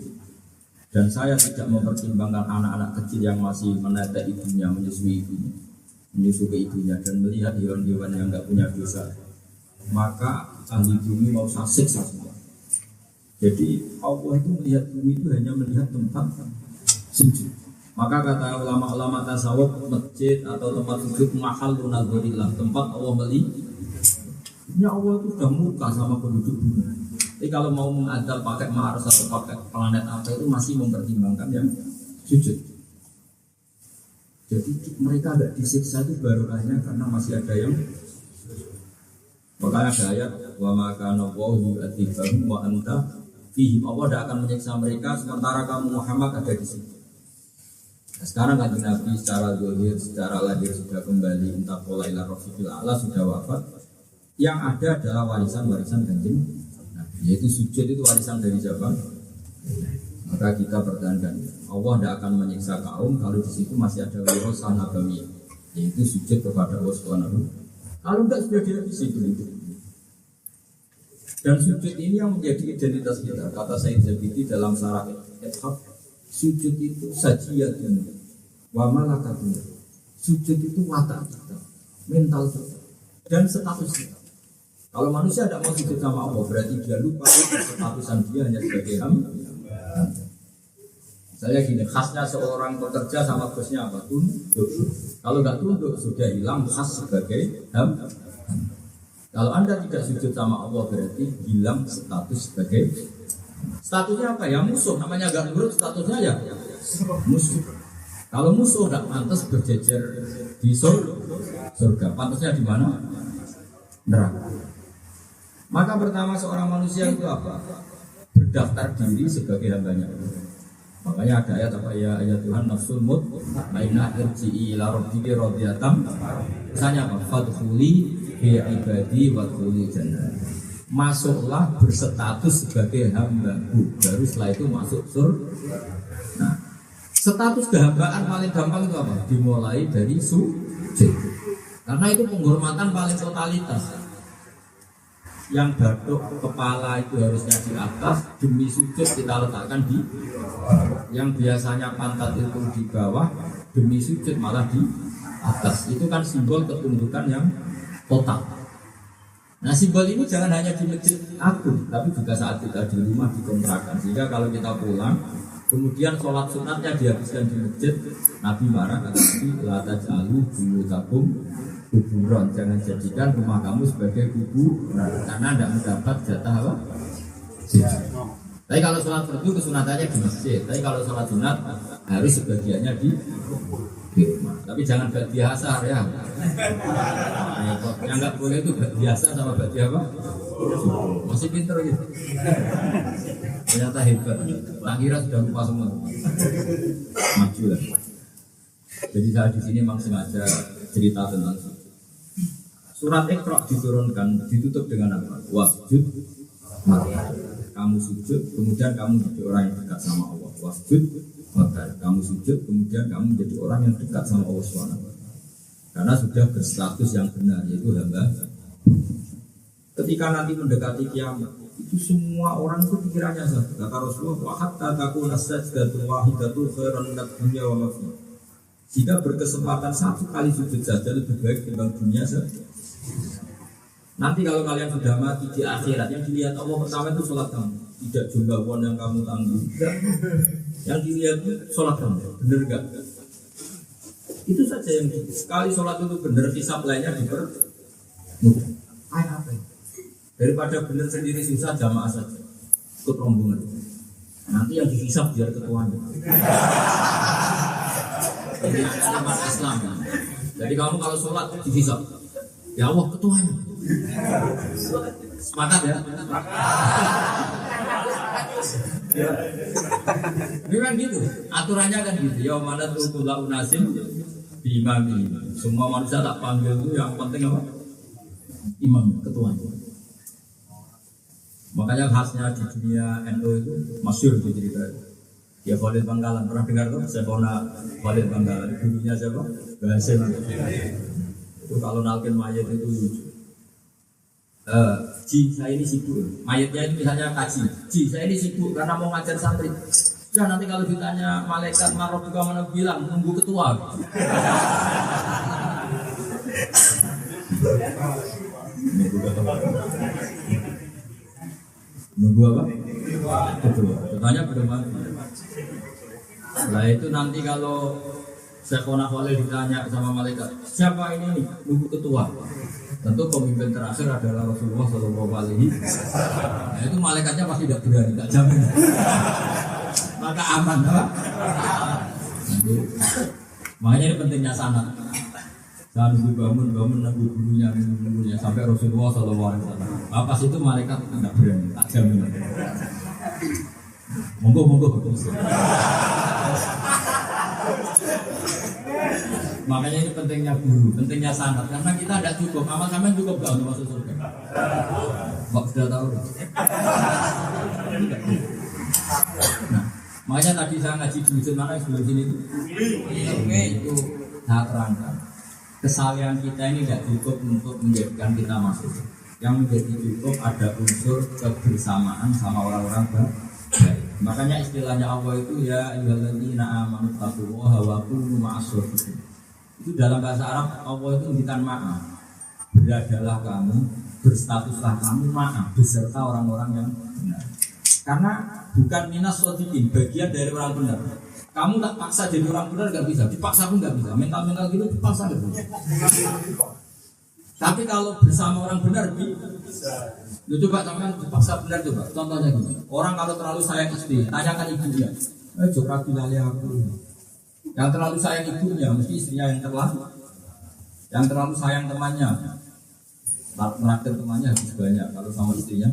dan saya tidak mempertimbangkan anak-anak kecil yang masih menetek ibunya, menyusui ibunya, menyusu ke ibunya dan melihat hewan-hewan yang enggak punya dosa, maka ahli bumi mau saya siksa semua. Jadi Allah itu melihat bumi itu hanya melihat tempat sujud. Maka kata ulama-ulama tasawuf, masjid atau tempat sujud mahallun nadzurillah, tempat Allah melihat. Ya Allah itu sudah murka sama penduduk bumi. Jadi kalau mau mengadab pakai Mars atau pakai planet apa itu masih mempertimbangkan yang sujud. Jadi mereka tidak disiksa itu baru hanya karena masih ada yang. Makanya ada ayat wa maka nawahu yu'adzibahum wa anta fihim. Allah tidak akan menyiksa mereka sementara kamu Muhammad ada di situ. Nah, sekarang kan Nabi secara zahir, secara lahir sudah kembali entah pola ila rafiqil a'la sudah wafat. Yang ada adalah warisan-warisan kanjeng Nabi, yaitu sujud itu warisan dari siapa? Maka kita pertahankan. Allah tidak akan menyiksa kaum kalau di situ masih ada wirasa nabawiyah, yaitu sujud kepada Allah Subhanahu. Kalau tidak sudah dihabisi begitu. Dan sujud ini yang menjadi identitas kita. Kata Said Zabidi dalam Sarah Ethaf, sujud itu sajiyatun wa malakatun. Sujud itu watak kita, mental kita, dan status kita. Kalau manusia tidak mau sujud sama Allah, berarti dia lupa statusan dia hanya sebagai hamba. Misalnya gini, khasnya seorang pekerja sama bosnya apa? Tunduk. Kalau nggak tunduk sudah hilang khas sebagai hamba. Kalau Anda tidak sujud sama Allah berarti hilang status sebagai. Statusnya apa ya? Musuh. Namanya nggak nurut statusnya ya musuh. Kalau musuh nggak pantas berjejer di surga. Pantasnya di mana? Neraka. Maka pertama seorang manusia itu apa? Berdaftar diri sebagai hambanya. Makanya ada ayat apa ya ayat Tuhan nafsul mutmainnah irji'i ila rabbiki radiyatan. Misalnya apa? Fadkhuli fi ibadi wa dkhuli jannah. Masuklah berstatus sebagai hamba-Ku. Baru setelah itu masuk surga. Nah, status kehambaan paling gampang itu apa? Dimulai dari sujud. Karena itu penghormatan paling totalitas. Yang batuk kepala itu harusnya di atas, demi sujud kita letakkan di. Yang biasanya pantat itu di bawah, demi sujud malah di atas. Itu kan simbol ketundukan yang total. Nah simbol ini jangan hanya di masjid agung, tapi juga saat kita di rumah dikontrakan. Sehingga kalau kita pulang, kemudian sholat sunatnya dihabiskan di masjid, Nabi marah kata Nabi, la taj'alu buyutakum kuburan, jangan jadikan rumah kamu sebagai kuburan karena tidak mendapat jatah apa? Tapi kalau sholat fardu kesunatannya di masjid. Tapi kalau sholat sunat harus sebagiannya di rumah. Tapi jangan biasa ya. Yang nggak boleh itu biasa sama apa? Masih pinter gitu. Ternyata hebat. Tak kira sudah lupa semua. Maju lah. Jadi saya di sini memang sengaja cerita tentang surat Iqra diturunkan ditutup dengan apa? Wasjud maka kamu sujud kemudian kamu menjadi orang yang dekat sama Allah. Wasjud maka kamu sujud kemudian kamu menjadi orang yang dekat sama Allah SWT. Karena sudah berstatus yang benar yaitu hamba. Ketika nanti mendekati kiamat itu semua orang itu pikirannya satu. Kata Rasulullah wa hatta takuna sajdatu wahidatu khairan minad dunya wa ma fiha. Jika berkesempatan satu kali sujud saja lebih baik dibanding dunia saja. Nanti kalau kalian sudah mati di akhirat, yang dilihat Allah pertama itu sholat kamu, tidak jumlah uang yang kamu tanggung. Yang dilihat itu sholat kamu, benar enggak? Itu saja yang sekali sholat itu benar, hisab lainnya dipermudah. Kayak apa ya? Daripada benar sendiri susah, jamaah saja, ikut rombongan. Nanti yang dihisab biar ketuanya. Ini umat Islam. Jadi kamu kalau sholat dihisab, ya Allah ketuanya. Sepakat ya? Ini kan gitu, aturannya kan gitu. Ya mana tuh kula unasim imami. Semua manusia tak panggil itu yang penting apa? Imam, ketuanya. Makanya khasnya di dunia NU itu masyhur itu cerita. Ya Khalid Bangkalan, pernah dengar tuh? Sebona Khalid Bangkalan, gurunya siapa? Bahasim. Itu kalau nalkin mayat itu lucu. Ji, saya ini sibuk. Mayatnya itu misalnya kaji. Ji, saya ini sibuk karena mau ngajar santri. Ya nanti kalau ditanya malaikat marah juga mana bilang nunggu ketua. Nunggu apa? Ketua. Ketuanya belum mati. Setelah itu nanti kalau Syekhona Khalil ditanya sama malaikat, siapa ini nih? Nunggu ketua. Tentu pemimpin terakhir adalah Rasulullah SAW. Nah, itu malaikatnya pasti tidak berani, tidak jamin. Maka aman, Pak. Makanya ini pentingnya sanad. Dan bangun nabi gurunya sampai Rasulullah SAW. Pas itu malaikat tidak berani, tak jamin. Monggo betul. Makanya ini pentingnya guru, pentingnya sanad. Karena kita tidak cukup, amal sampai cukup gak untuk masuk surga. Mbak sudah tahu. Nah, makanya tadi saya ngaji di masjid mana sebelum sini itu. Itu saya terangkan. Kesalahan kita ini tidak cukup untuk menjadikan kita masuk. Yang menjadi cukup ada unsur kebersamaan sama orang-orang baik. Makanya istilahnya Allah itu ya ayyuhalladzina amanu taqullaha wa kunu ma'as-shodiqin. Itu dalam bahasa Arab Allah itu memberikan maaf. Beradalah kamu, berstatuslah kamu maaf beserta orang-orang yang benar. Karena bukan minas shodiqin, bagian dari orang benar. Kamu tak paksa jadi orang benar gak bisa, dipaksa pun gak bisa. Mental gitu dipaksa gak bisa. Tapi kalau bersama orang benar bisa. Lu coba tangan dipaksa benar coba. Contohnya gini. Orang kalau terlalu sayang istri, tanyakan ibunya. Coba bilang aku. Yang terlalu sayang ibunya, mesti istrinya yang terlalu. Yang terlalu sayang temannya, meraktir temannya habis banyak kalau sama istrinya.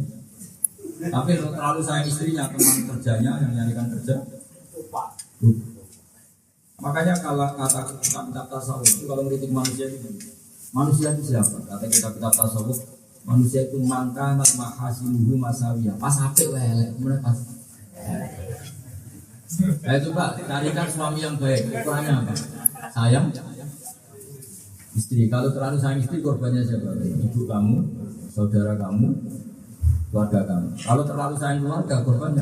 Tapi terlalu sayang istrinya, teman kerjanya yang nyarikan kerja. Makanya kalau kata kitab tasawuf itu kalau mengkritik manusia itu siapa? Kata kitab tasawuf, manusia itu mangka nak mahasinuhu masawiyah. Pas apik lelek, mulai pas. Itu Pak, carikan suami yang baik. Ukurannya apa? Sayang istri. Kalau terlalu sayang istri, korbannya siapa? Ibu kamu, saudara kamu, keluarga kamu. Kalau terlalu sayang keluarga, korbannya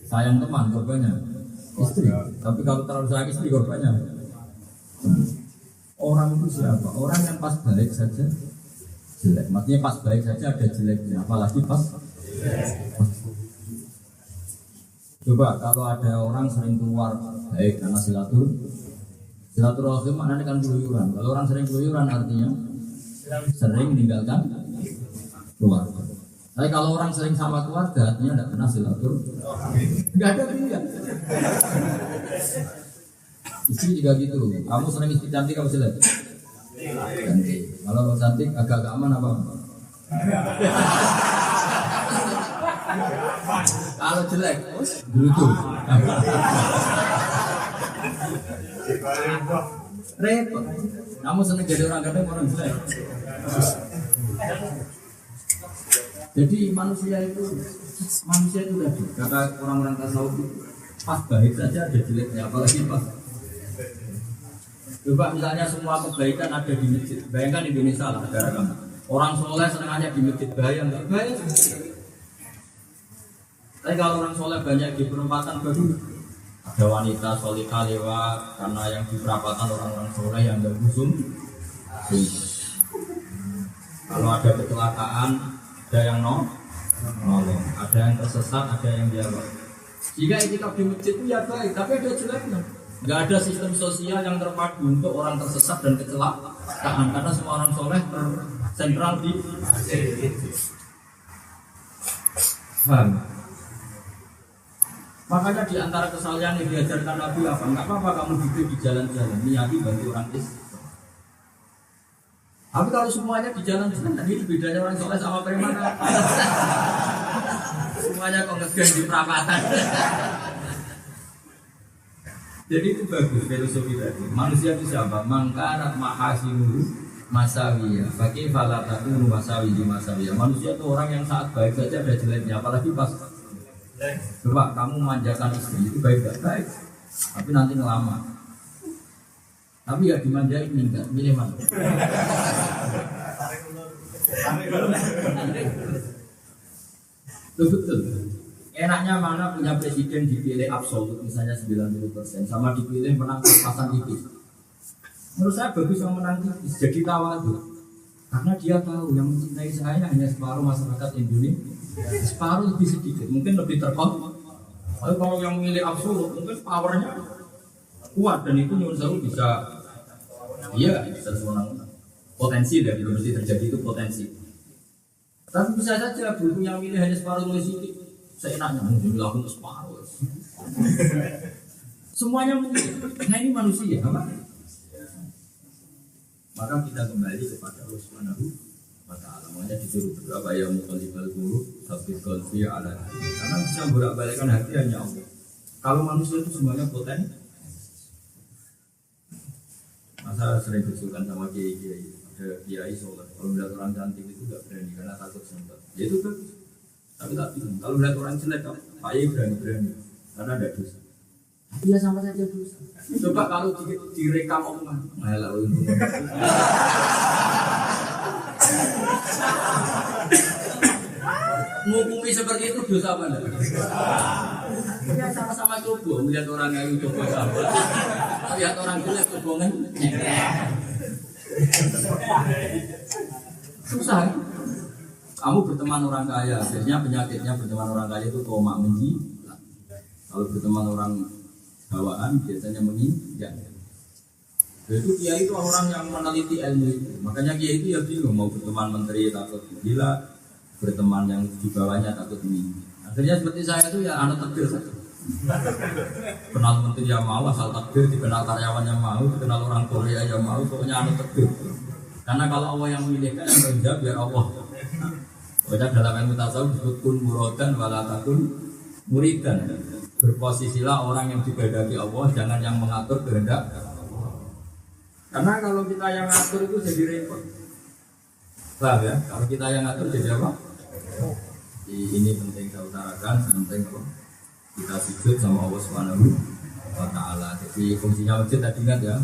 sayang teman, korbannya istri. Tapi kalau terlalu sayang istri, korbannya orang itu siapa? Orang yang pas baik saja jelek. Maksudnya pas baik saja ada jeleknya. Apalagi pas. Coba kalau ada orang sering keluar baik karena silaturahim maknanya kan keluyuran. Kalau orang sering keluyuran artinya sering meninggalkan keluarga. Tapi kalau orang sering sama keluarga artinya tidak pernah silaturahim. Tidak ada pilihan. Istri juga gitu. Kamu sering istri cantik kamu jelek. Cantik. Kalau cantik agak aman apa? Kalau jelek, dulu repot. Kamu seneng jadi orang kadang orang jelek. Jadi manusia itu tadi kata orang-orang tasawuf pas baik saja ada jeleknya, apalagi pas. Coba misalnya semua kebaikan ada di masjid. Bayangkan Indonesia lah negara kamu. Orang soleh senang aja di masjid, bahaya nggak bahaya. Tapi kalau orang soleh banyak di perempatan baru ada wanita solihah lewat karena yang di perapatan orang-orang soleh yang berbusung. Kalau ada kecelakaan, ada yang nolong, ada yang tersesat, ada yang jawab. Jika itikaf di masjid itu ya baik, tapi ada jeleknya. Gak ada sistem sosial yang terpadu untuk orang tersesat dan kecelakaan karena semua orang soleh tersentral di paham. Makanya di antara kesalahan yang diajarkan Nabi apa? Enggak apa-apa kamu duduk di jalan-jalan, niati bantu orang Islam. Tapi kalau semuanya di jalan-jalan, ini bedanya orang soleh sama preman. Semuanya kok ngegang di perapatan. Jadi itu bagus filosofi tadi. Manusia itu siapa? Mangkarat mahasinu masawiyah. Bagi falatatu masawi di masawiyah. Manusia itu orang yang saat baik saja ada jeleknya, apalagi pas. Coba kamu manjakan istri itu baik gak baik, tapi nanti ngelama. Tapi ya dimanjain enggak, milih mana? Betul. Enaknya mana punya presiden dipilih absolut misalnya 90% sama dipilih menang pas-pasan tipis. Menurut saya bagus yang menang tipis, jadi tawadhu. Karena dia tahu yang mencintai saya hanya separuh masyarakat Indonesia. Separuh lebih sedikit, mungkin lebih terkot. Tapi kalau yang memilih absolut, mungkin powernya kuat dan itu nyuwun sewu bisa sewenang-wenang. Potensi dari mesti terjadi itu potensi. Tapi bisa saja buku yang milih hanya separuh nulis itu seenaknya dilakukan separuh. Semuanya mungkin. Nah ini manusia, apa? Maka kita kembali kepada Allah Subhanahu wa Ta'ala. Makanya disuruh berdoa ya muqallibal qulub tsabbit qalbi ala hati. Karena bisa bolak-balikkan hati hanya Allah. Kalau manusia itu semuanya potensi. Masa sering disuruhkan sama kiai-kiai, ada kiai sholat. Kalau melihat orang cantik itu tidak berani karena takut sempat. Ya itu kan. Tapi tak bingung. Kalau melihat orang jelek, Pak Yai berani karena ada dosa. Iya sama saja dosa. Coba kalau direkam omongan, malah untuk menghukumi seperti itu dosa apa enggak? Ya sama-sama coba melihat orang yang coba sabar, lihat orang jelek coba susah. Kamu berteman orang kaya, biasanya penyakitnya berteman orang kaya itu tomak menjilat. Kalau berteman orang bawaan biasanya menginjak. Itu kiai itu orang yang meneliti ilmu itu. Makanya kiai itu ya bingung mau berteman menteri takut gila, berteman yang di bawahnya takut menginjak. Akhirnya seperti saya itu ya anu takdir saja. Kenal menteri yang mau asal takdir, dikenal karyawan yang mau, dikenal orang Korea yang mau, pokoknya anu takdir. Karena kalau Allah yang memilihkan yang menjawab biar Allah. Banyak dalam ilmu tasawuf disebut kun muradan wala takun muridan. Berposisilah orang yang dikehendaki Allah, jangan yang mengatur kehendak. Karena kalau kita yang ngatur itu jadi repot. Paham ya? Kalau kita yang ngatur jadi apa? Ini penting saya utarakan, penting apa? Kita sujud sama Allah Subhanahu wa Ta'ala. Jadi fungsinya masjid tadi ingat ya,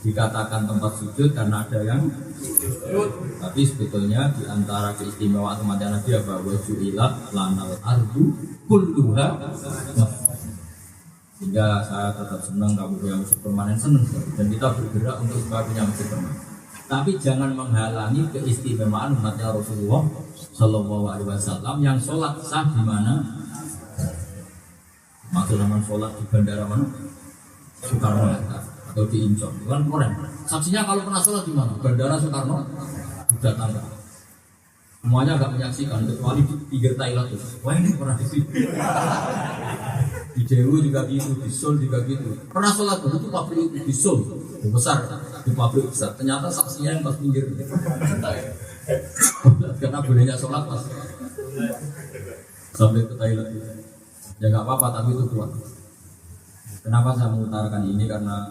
dikatakan tempat sujud karena ada yang sujud. Tapi sebetulnya di antara keistimewaan umatnya Nabi apa? Wa ju'ilat lanal ardu kulluha. Sehingga saya tetap senang kalau punya masjid permanen, senang dan kita bergerak untuk supaya punya masjid permanen. Tapi jangan menghalangi keistimewaan umatnya Rasulullah Sallallahu Alaihi Wasallam yang sholat sah di mana? Maksud nama sholat di bandara mana? Soekarno Hatta atau di Incheon, kan keren. Saksinya kalau pernah sholat di mana? Bandara Soekarno datang. Semuanya agak menyaksikan kecuali di pinggir Thailand itu. Wah ini pernah di sini. Di Dewa juga gitu, di Seoul juga gitu. Pernah sholat dulu tuh pabrik di Seoul, besar, di pabrik besar. Ternyata saksinya yang pas pinggir. Karena bolehnya sholat pas sampai ke Thailand. Ya nggak apa-apa, tapi itu kuat. Kenapa saya mengutarakan ini? Karena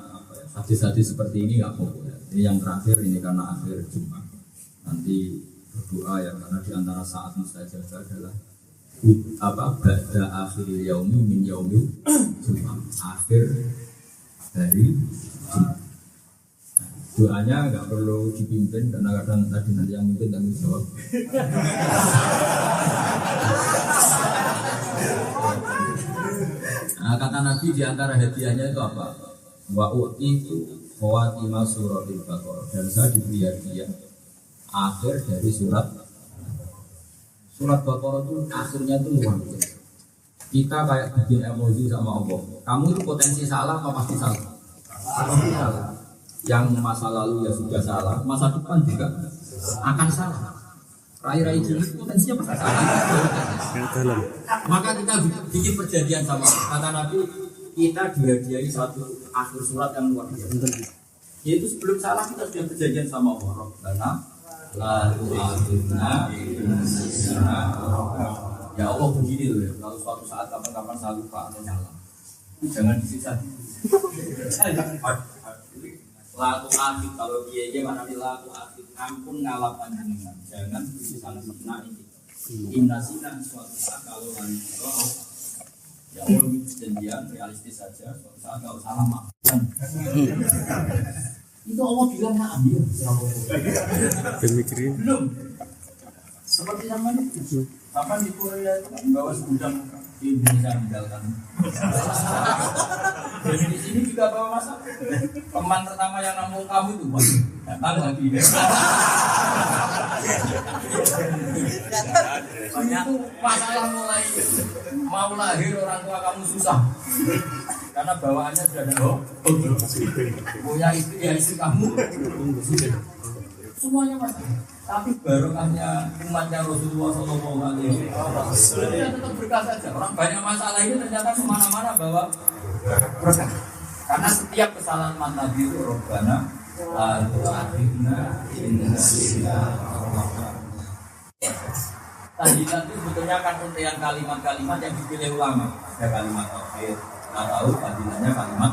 hadis-hadis seperti ini nggak populer. Ini yang terakhir, ini karena akhir Jumat. Nanti berdoa ya, karena diantara saat mustajab adalah ba'da akhiril yaumi min yaumil Jumat, akhir dari Jumat. Doanya nggak perlu dipimpin karena kadang tadi nanti yang mimpin tanggung jawab. Nah, kata Nabi di antara hadiahnya itu apa? Wa u'titu khawatima suratil Baqarah, dan saya diberi hadiah akhir dari surat Baqarah itu akhirnya itu luar biasa. Kita kayak bikin emosi sama Allah. Kamu itu potensi salah apa pasti salah? Pasti salah. Yang masa lalu ya sudah salah, masa depan juga akan salah. Rai-rai jenis potensinya pasti salah. Maka kita bikin perjanjian sama kata Nabi, kita dihadiahi satu akhir surat yang luar biasa. Yaitu sebelum salah kita sudah perjanjian sama Allah. Karena lalu akhirnya ya Allah begini loh ya. Kalau suatu saat kapan-kapan saya lupa atau salah, jangan disiksa. Lalu akhir kalau dia mana di lalu akhir ampun ngalap panjenengan, jangan disiksa ini. Inasinan suatu saat kalau lari ya Allah janjian realistis saja, suatu saat kalau salah maafkan. Itu Allah bilang nggak ambil. Pemikirin belum. Seperti zaman itu. Kapan di Korea itu kan bawa segudang di Indonesia meninggalkan. Dan di sini juga bawa masak. Teman pertama yang nampung kamu itu Pak. Datang lagi. Itu masalah mulai mau lahir orang tua kamu susah. karena bawaannya sudah ada punya istri ya istri kamu semuanya masih. Tapi barokahnya umatnya Rasulullah SAW tetap berkah saja. Orang banyak masalah ini ternyata kemana-mana bawa berkah. Karena setiap kesalahan mantan itu Rabbana la tu'akhidna in nasina aw akhtana. Tahlilan itu sebetulnya kan untian kalimat-kalimat yang dipilih ulama. Ada kalimat tauhid, atau tahlilannya kalimat.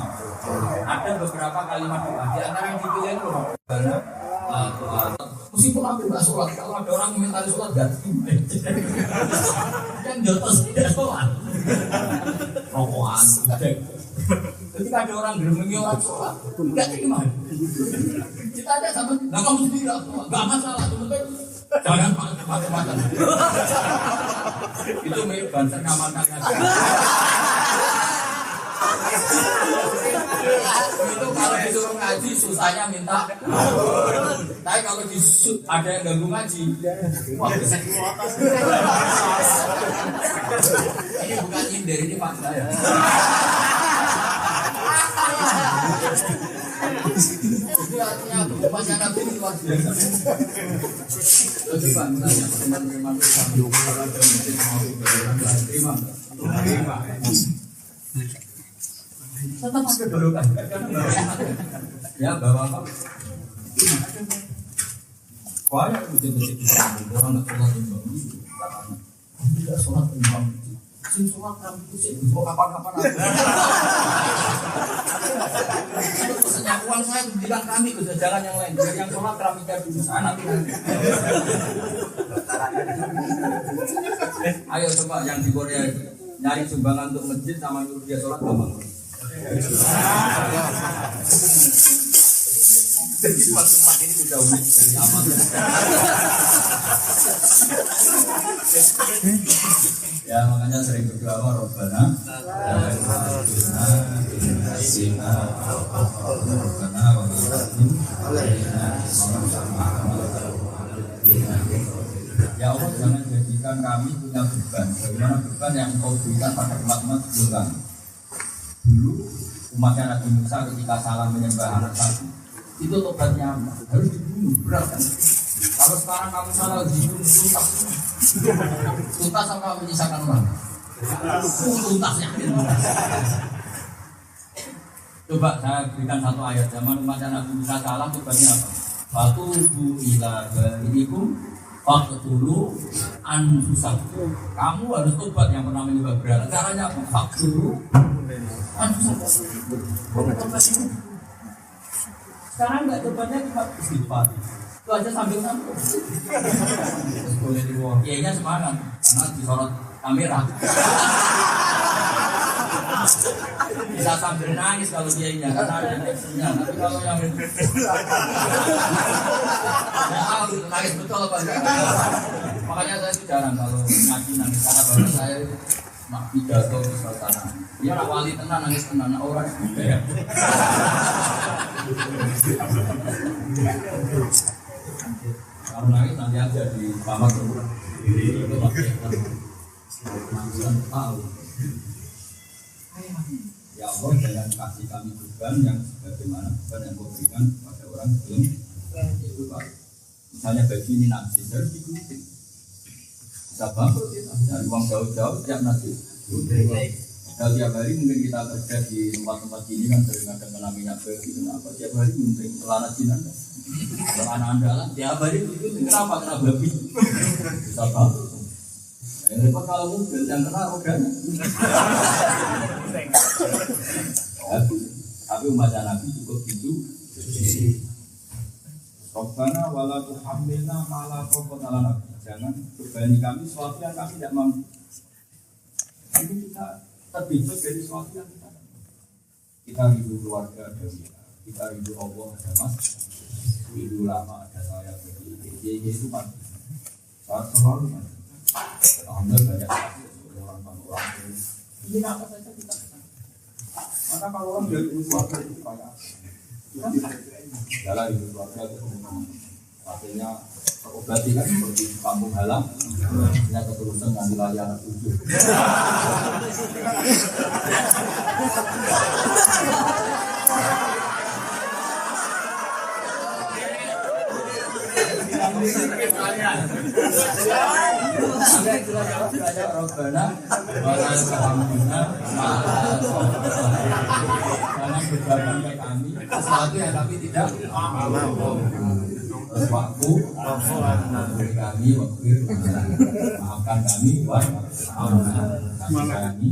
Ada beberapa kalimat doa. Di antara yang dipilih itu Rabbana la tu'akhidna. Meskipun aku nggak sholat, kalau ada orang minta sholat ganti. Yang jotos tidak sholat. Rokokan. Ketika ada orang geremengi orang sholat, nggak terima. Kita ada sama, nggak kamu tidak sholat, nggak masalah. Jangan macam-macam. Itu mirip banser ngamalkan aja. Itu kalau disuruh ngaji susahnya minta. Tapi kalau ada yang ganggu ngaji, wah bisa diwotas. Ini bukan nyindir, ini fakta ya. Jadi artinya masyarakat ini luar biasa. Jadi Pak, tanya teman-teman ada mungkin mau terima. Tetap ada barokah. Ya bawa apa? Banyak masjid-masjid orang nggak sholat di bawah itu, tidak sholat di bawah itu. Sing sholat kami itu sih, mau kapan-kapan aku. Pesannya uang saya bilang kami ke jalan yang lain, biar yang sholat keramiknya dulu sana nanti. Ayo coba yang di Korea nyari sumbangan untuk masjid sama nyuruh dia sholat gampang. Jadi umat ini sudah unik dari amal. Ya makanya sering berdoa Rabbana ya Allah jangan jadikan kami punya beban. Bagaimana beban yang Engkau berikan pada umat-umat sebelum kami. Dulu umatnya Nabi Musa ketika salah menyembah anak sapi itu tobatnya harus dibunuh, berat kan? Kalau sekarang kamu salah dibunuh tuntas sama menyisakan orang tuntas yakin. Coba saya berikan satu ayat zaman umatnya Nabi Musa salah tobatnya apa? Fatubu ila bariikum faqtulu anfusakum. Kamu harus tobat yang pernah menyembah berhala. Caranya apa? Faqtulu anfusakum. Sekarang nggak tobatnya cuma istighfar. Itu aja sambil-sambil. Boleh dibawa. Kiainya semangat karena disorot kamera. Bisa sambil nangis kalau kiainya karena ada teksturnya. Tapi kalau yang nangis betul apa enggak? Makanya saya itu jarang kalau ngaji nangis karena baru saya mak pidato di suasana. Dia nak wali tenang nangis tenang orang ya. Kalau nangis nanti aja di kamar dulu. Itu masih nangis tahu. Ya Allah jangan kasih kami beban yang bagaimana beban yang kau berikan pada orang sebelum itu Pak. Misalnya baju ini nanti harus diikuti. Bisa bangkrut kita dari uang jauh-jauh tiap nanti. Kalau tiap hari mungkin kita kerja di tempat-tempat ini kan sering ada kena minyak bagi kenapa tiap hari mungkin celana Cina celana andalan tiap hari itu kenapa kena babi bisa bangkrut. Yang repot kalau mobil yang kena rodanya. Tapi umatnya Nabi cukup gitu. Rabbana wala tuhammilna ma la taqata lana. Jangan bebani kami sesuatu yang kami tidak mampu. Ini kita terbebas dari sesuatu yang kita rindu keluarga ada kita rindu Allah ada mas, rindu lama ada saya jadi itu mati. Saat selalu mati. Alhamdulillah banyak orang ini apa saja kita. Maka kalau orang dari keluarga itu banyak. Dalam rindu keluarga itu Akhirnya terobati kan seperti kampung halam. Akhirnya keterusan ngambil lagi anak tujuh. Jangan berbadan ke kami sesuatu yang kami tidak waktu beri kami waktu maafkan kami buat kami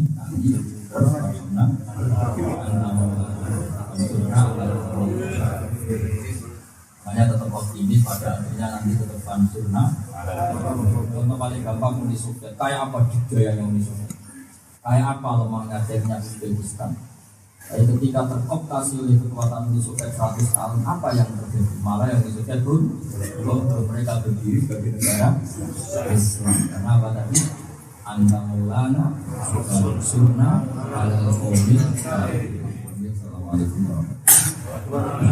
hanya tetap optimis pada akhirnya nanti tetap pansurna. Contoh paling gampang Uni Soviet, kayak apa juga yang Uni Soviet, kayak apa lemahnya akhirnya Uzbekistan. Ketika terkooptasi oleh kekuatan Uni Soviet 100 tahun, apa yang terjadi? Malah yang Uni Soviet pun mereka berdiri sebagai negara Islam. Karena apa tadi? Anta Maulana Surna Al-Qawmi. Assalamualaikum warahmatullahi wabarakatuh.